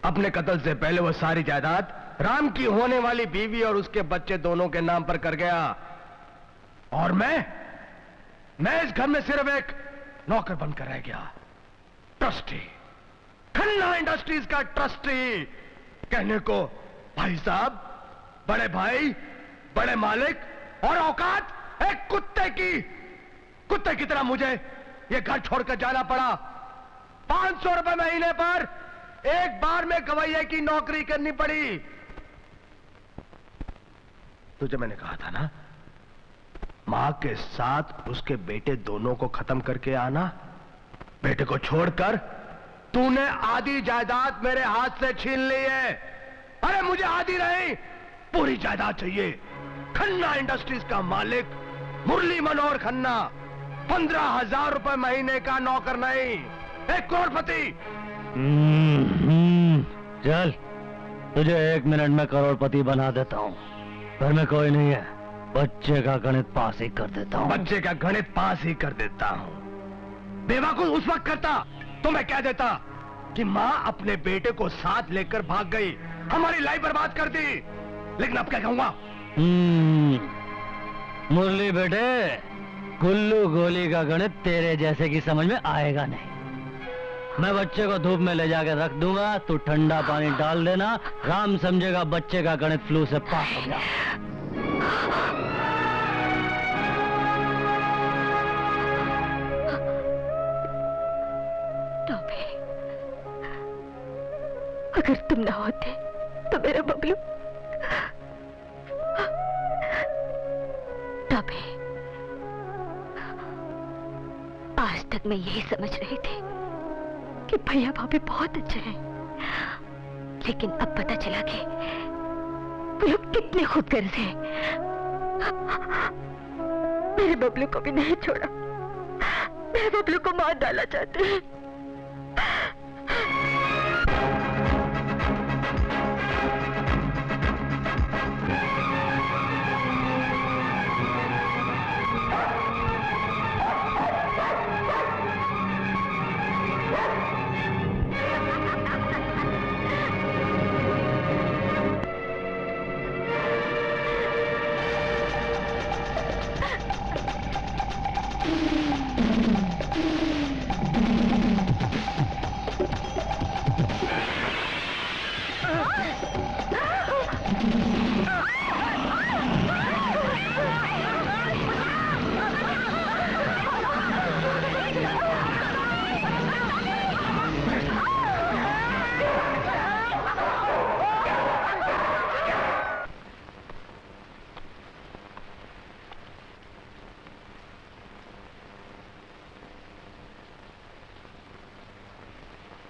अपने कत्ल से पहले वो सारी जायदाद राम की होने वाली बीवी और उसके बच्चे दोनों के नाम पर कर गया। और मैं इस घर में सिर्फ एक नौकर बनकर रह गया, ट्रस्टी, खन्ना इंडस्ट्रीज का ट्रस्टी। कहने को भाई साहब, बड़े भाई, बड़े मालिक और औकात एक कुत्ते की तरह मुझे ये घर छोड़कर जाना पड़ा। 500 रुपए महीने पर एक बार में गवैया की नौकरी करनी पड़ी। तुझे मैंने कहा था ना, मां के साथ उसके बेटे दोनों को खत्म करके आना। बेटे को छोड़कर तूने आधी जायदाद मेरे हाथ से छीन ली है। अरे मुझे आधी नहीं, पूरी जायदाद चाहिए। खन्ना इंडस्ट्रीज का मालिक मुरली मनोहर खन्ना, 15,000 रुपए महीने का नौकर नहीं, एक करोड़पति। चल, तुझे 1 मिनट में करोड़पति बना देता हूँ। घर में कोई नहीं है, बच्चे का गणित पास ही कर देता हूँ। बच्चे का गणित पास ही कर देता हूँ। बेवकूफ उस वक्त करता तो मैं कह देता कि माँ अपने बेटे को साथ लेकर भाग गई, हमारी लाइफ बर्बाद कर दी। लेकिन अब क्या कहूंगा? मुरली बेटे, गुल्लू गोली का गणित तेरे जैसे की समझ में आएगा नहीं। मैं बच्चे को धूप में ले जाकर रख दूंगा, तू ठंडा पानी डाल देना, राम समझेगा बच्चे का गणित फ्लू से पास हो गया। अगर तुम ना होते तो मेरा बबलू टॉबी, आज तक मैं यही समझ रही थी कि भैया भाभी बहुत अच्छे हैं, लेकिन अब पता चला कि वो लोग कितने खुदगर्ज हैं। मेरे बबलू को भी नहीं छोड़ा, मेरे बबलू को मार डाला चाहते हैं।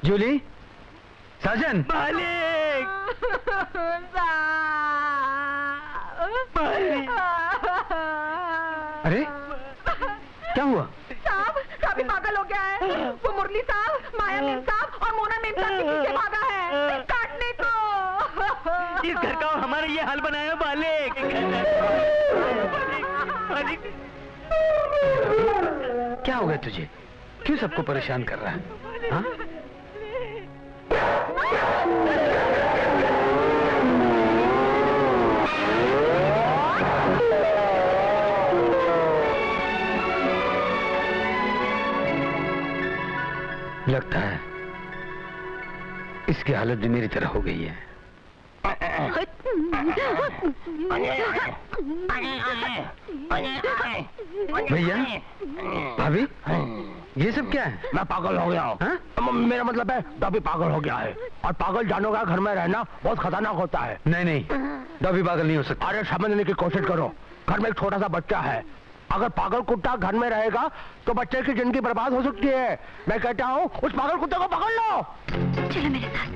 जूली, साजन, मालिक, अरे क्या हुआ? साहब, काफी पागल हो गया है। वो मुरली साहब, माया मेम साहब और मोना मेम साहब के पीछे भागा है काटने को। इस घर का और हमारा ये हाल बनाया मालिक। क्या हो गया तुझे? क्यों सबको परेशान कर रहा है? हाँ? लगता है इसकी हालत भी मेरी तरह हो गई है। भैया, भाभी, ये सब क्या है? मैं पागल हो गया हूँ। मेरा मतलब है डॉबी पागल हो गया है, और पागल जानों का घर में रहना बहुत खतरनाक होता है। नहीं, डॉबी पागल नहीं हो सकता। अरे समझने की कोशिश करो, घर में एक छोटा सा बच्चा है, अगर पागल कुत्ता घर में रहेगा तो बच्चे की जिंदगी बर्बाद हो सकती है। मैं कहता हूँ उस पागल कुत्ते को पकड़ लो। चलो मेरे साथ।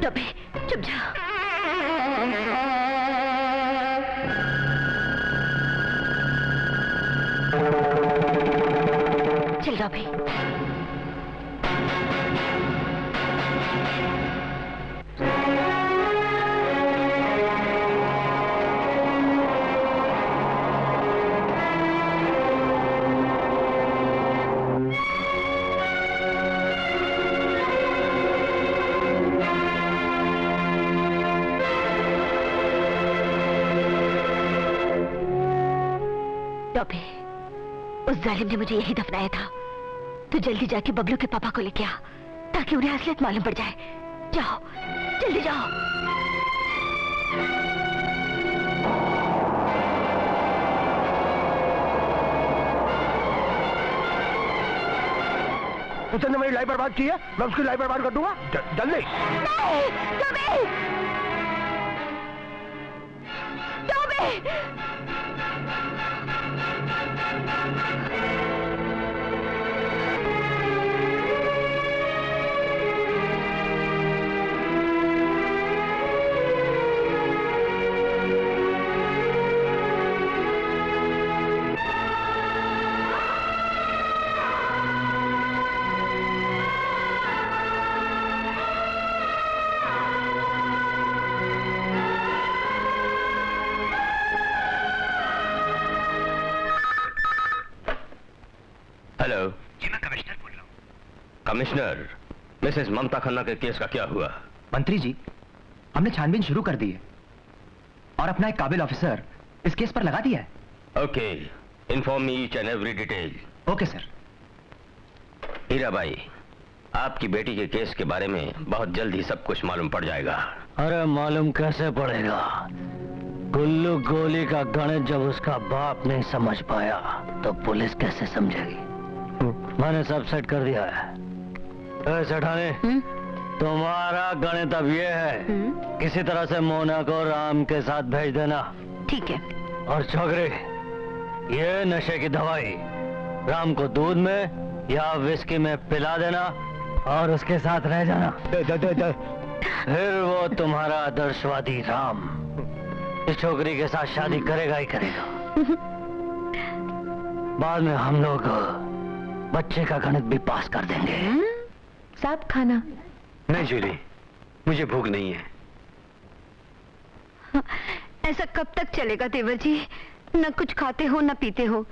डबे चुप जा। चल डबे। डॉबे, उस जालिम ने मुझे यही दफनाया था। तू जल्दी जाके बबलू के पापा को लेके आ, ताकि उन्हें असलियत मालूम पड़ जाए। जाओ, जल्दी जाओ। उसने मेरी लाइफ बर्बाद की है, मैं उसकी लाइफ बर्बाद कर दूंगा। जल्दी। डॉबे! डॉबे! हेलो जी, मैं कमिश्नर बोल रहा हूँ। कमिश्नर, मिसेस ममता खन्ना के केस का क्या हुआ? मंत्री जी, हमने छानबीन शुरू कर दी है और अपना एक काबिल ऑफिसर इस केस पर लगा दिया है। Okay, inform me each and every detail. Okay sir. Hirabai, आपकी बेटी के केस के बारे में बहुत जल्द ही सब कुछ मालूम पड़ जाएगा। अरे मालूम कैसे पड़ेगा? गुल्लू गोली का गणित जब उसका बाप नहीं समझ पाया तो पुलिस कैसे समझेगी? मैंने सब सेट कर दिया है। सेठानी, तुम्हारा गणित अब ये है, किसी तरह से मोना को राम के साथ भेज देना। ठीक है। और छोकरी, ये नशे की दवाई राम को दूध में या विस्की में पिला देना और उसके साथ रह जाना। फिर वो तुम्हारा आदर्शवादी राम इस छोकरी के साथ शादी करेगा ही करेगा। बाद में हम लोग बच्चे का गणित भी पास कर देंगे। साहब खाना? नहीं जूली, मुझे भूख नहीं है। ऐसा कब तक चलेगा देवर जी? न कुछ खाते हो न पीते हो।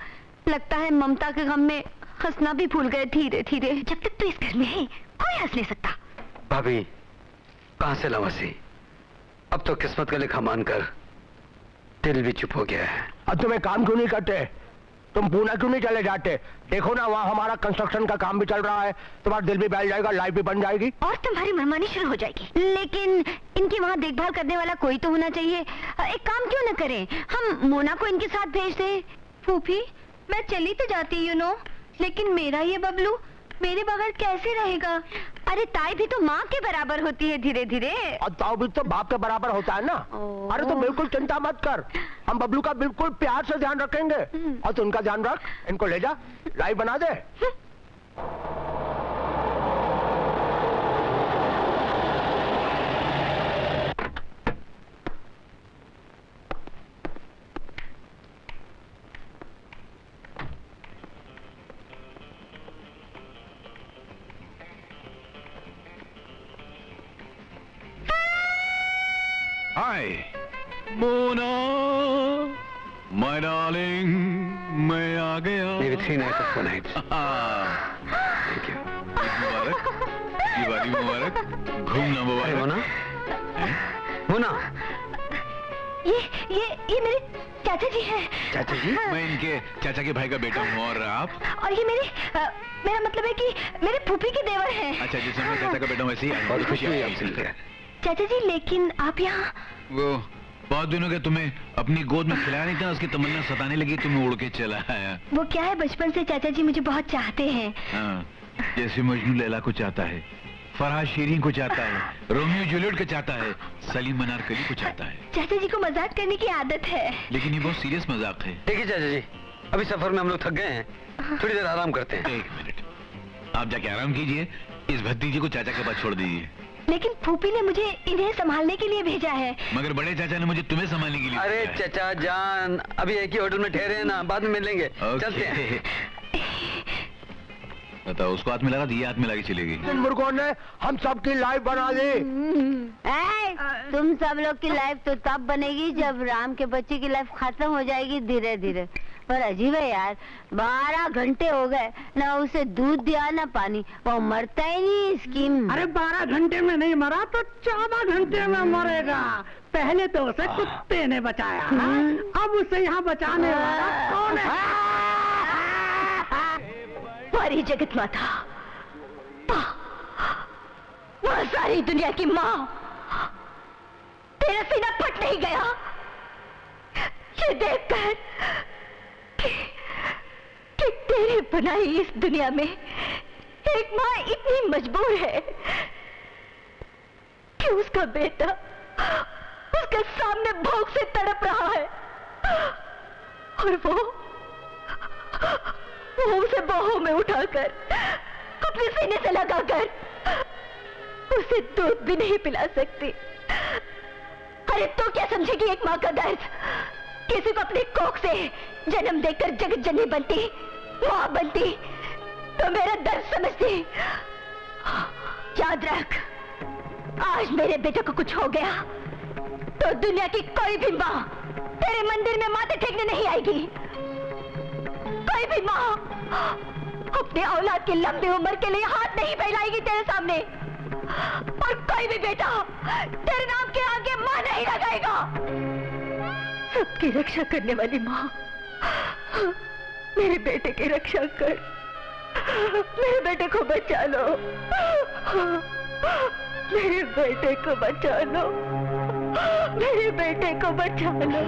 लगता है ममता के गम में हंसना भी भूल गए धीरे धीरे। जब तक तू इस घर में है कोई हंस नहीं सकता। भाभी, कहां से लाऊं हंसी? अब तो किस्मत का लिखा मानकर दिल भी चुप हो गया है। अब तुम एक काम क्यों नहीं करते? तुम पूना क्यों नहीं चले जाते? देखो ना, वहाँ हमारा कंस्ट्रक्शन का काम भी चल रहा है, तुम्हारा दिल भी बैठ जाएगा, लाइफ भी बन जाएगी और तुम्हारी मनमानी शुरू हो जाएगी। लेकिन इनकी वहाँ देखभाल करने वाला कोई तो होना चाहिए। एक काम क्यों न करें, हम मोना को इनके साथ भेज दें। फूफी, मैं चली तो जाती लेकिन मेरा ये बबलू मेरे बगैर कैसे रहेगा? अरे ताई भी तो माँ के बराबर होती है धीरे धीरे। और ताऊ भी तो बाप के बराबर होता है ना। अरे तो बिल्कुल चिंता मत कर, हम बबलू का बिल्कुल प्यार से ध्यान रखेंगे। और तू उनका ध्यान रख, इनको ले जा, लाइव बना दे। हाय मोना, माय डार्लिंग, मैं आ गया। Maybe 3 nights or 4 nights. Thank you. मुबारक, दिवाली मुबारक, घूमना मुबारक। मोना, मोना, ये मेरे चाचा जी हैं। चाचा जी? मैं इनके चाचा के भाई का बेटा हूँ। और आप? और ये मेरा मतलब है कि मेरे फूफी के देवर हैं। अच्छा, जैसे मैं चाचा का बेटा हूँ वैसे ही। बहुत खुशी हुई आपसे मिलकर। चाचा जी, लेकिन आप यहाँ? वो बहुत दिनों के तुम्हें अपनी गोद में खिलाया नहीं था, उसकी तमन्ना सताने लगी, तुम्हें उड़ के चला आया। वो क्या है, बचपन से चाचा जी मुझे बहुत चाहते हैं। हाँ, जैसे मजनू लैला को चाहता है, फरहाद शीरीन को चाहता है, रोमियो जूलियट को चाहता है, सलीम अनारकली को चाहता है। चाचा जी को मजाक करने की आदत है। लेकिन ये बहुत सीरियस मजाक है। देखिए चाचा जी, अभी सफर में हम लोग थक गए हैं, थोड़ी देर आराम करते हैं। 1 मिनट, आप जाके आराम कीजिए, इस भतीजे को चाचा के पास छोड़ दीजिए। लेकिन फूफी ने मुझे इन्हें संभालने के लिए भेजा है। मगर बड़े चाचा ने मुझे तुम्हें संभालने के लिए अरे भेजा है। चचा जान, अभी एक ही होटल में ठहरे हैं ना, बाद में मिलेंगे। चलते हैं। बताओ, उसको हाथ में लगा दी, हाथ में लगी चलेगी। इन मुर्गों ने हम सबकी लाइफ बना दी। तुम सब लोग की लाइफ तो तब बनेगी जब राम के बच्चे की लाइफ खत्म हो जाएगी धीरे धीरे। पर अजीब है यार, 12 घंटे हो गए ना उसे दूध दिया ना पानी, वो मरता ही नहीं स्कीम। अरे 12 घंटे में नहीं मरा तो 14 घंटे में मरेगा। पहले तो उसे कुत्ते ने बचाया, अब उसे यहाँ बचाने वाला कौन है? हमारी जगत माता, वह सारी दुनिया की माँ, तेरा सीना फट नहीं गया ये देखकर कि तेरे बनाई इस दुनिया में एक माँ इतनी मजबूर है कि उसका बेटा उसके सामने भूख से तड़प रहा है और वो उसे बाहों में उठाकर अपने सीने से लगाकर उसे दूध भी नहीं पिला सकती। अरे तो क्या समझेगी एक माँ का दर्द? किसी को अपनी कोख से जन्म देकर जगत जननी बनती, माँ बनती तो मेरा दर्द समझती। याद रख, आज मेरे बेटे को कुछ हो गया तो दुनिया की कोई भी माँ तेरे मंदिर में माथे टेकने नहीं आएगी। कोई भी माँ अपने औलाद की लंबी उम्र के लिए हाथ नहीं फैलाएगी तेरे सामने, और कोई भी बेटा तेरे नाम के आगे माँ नहीं लगाएगा। सबकी रक्षा करने वाली माँ, मेरे बेटे की रक्षा कर, मेरे बेटे को बचा लो, मेरे बेटे को बचा लो, मेरे बेटे को बचा लो।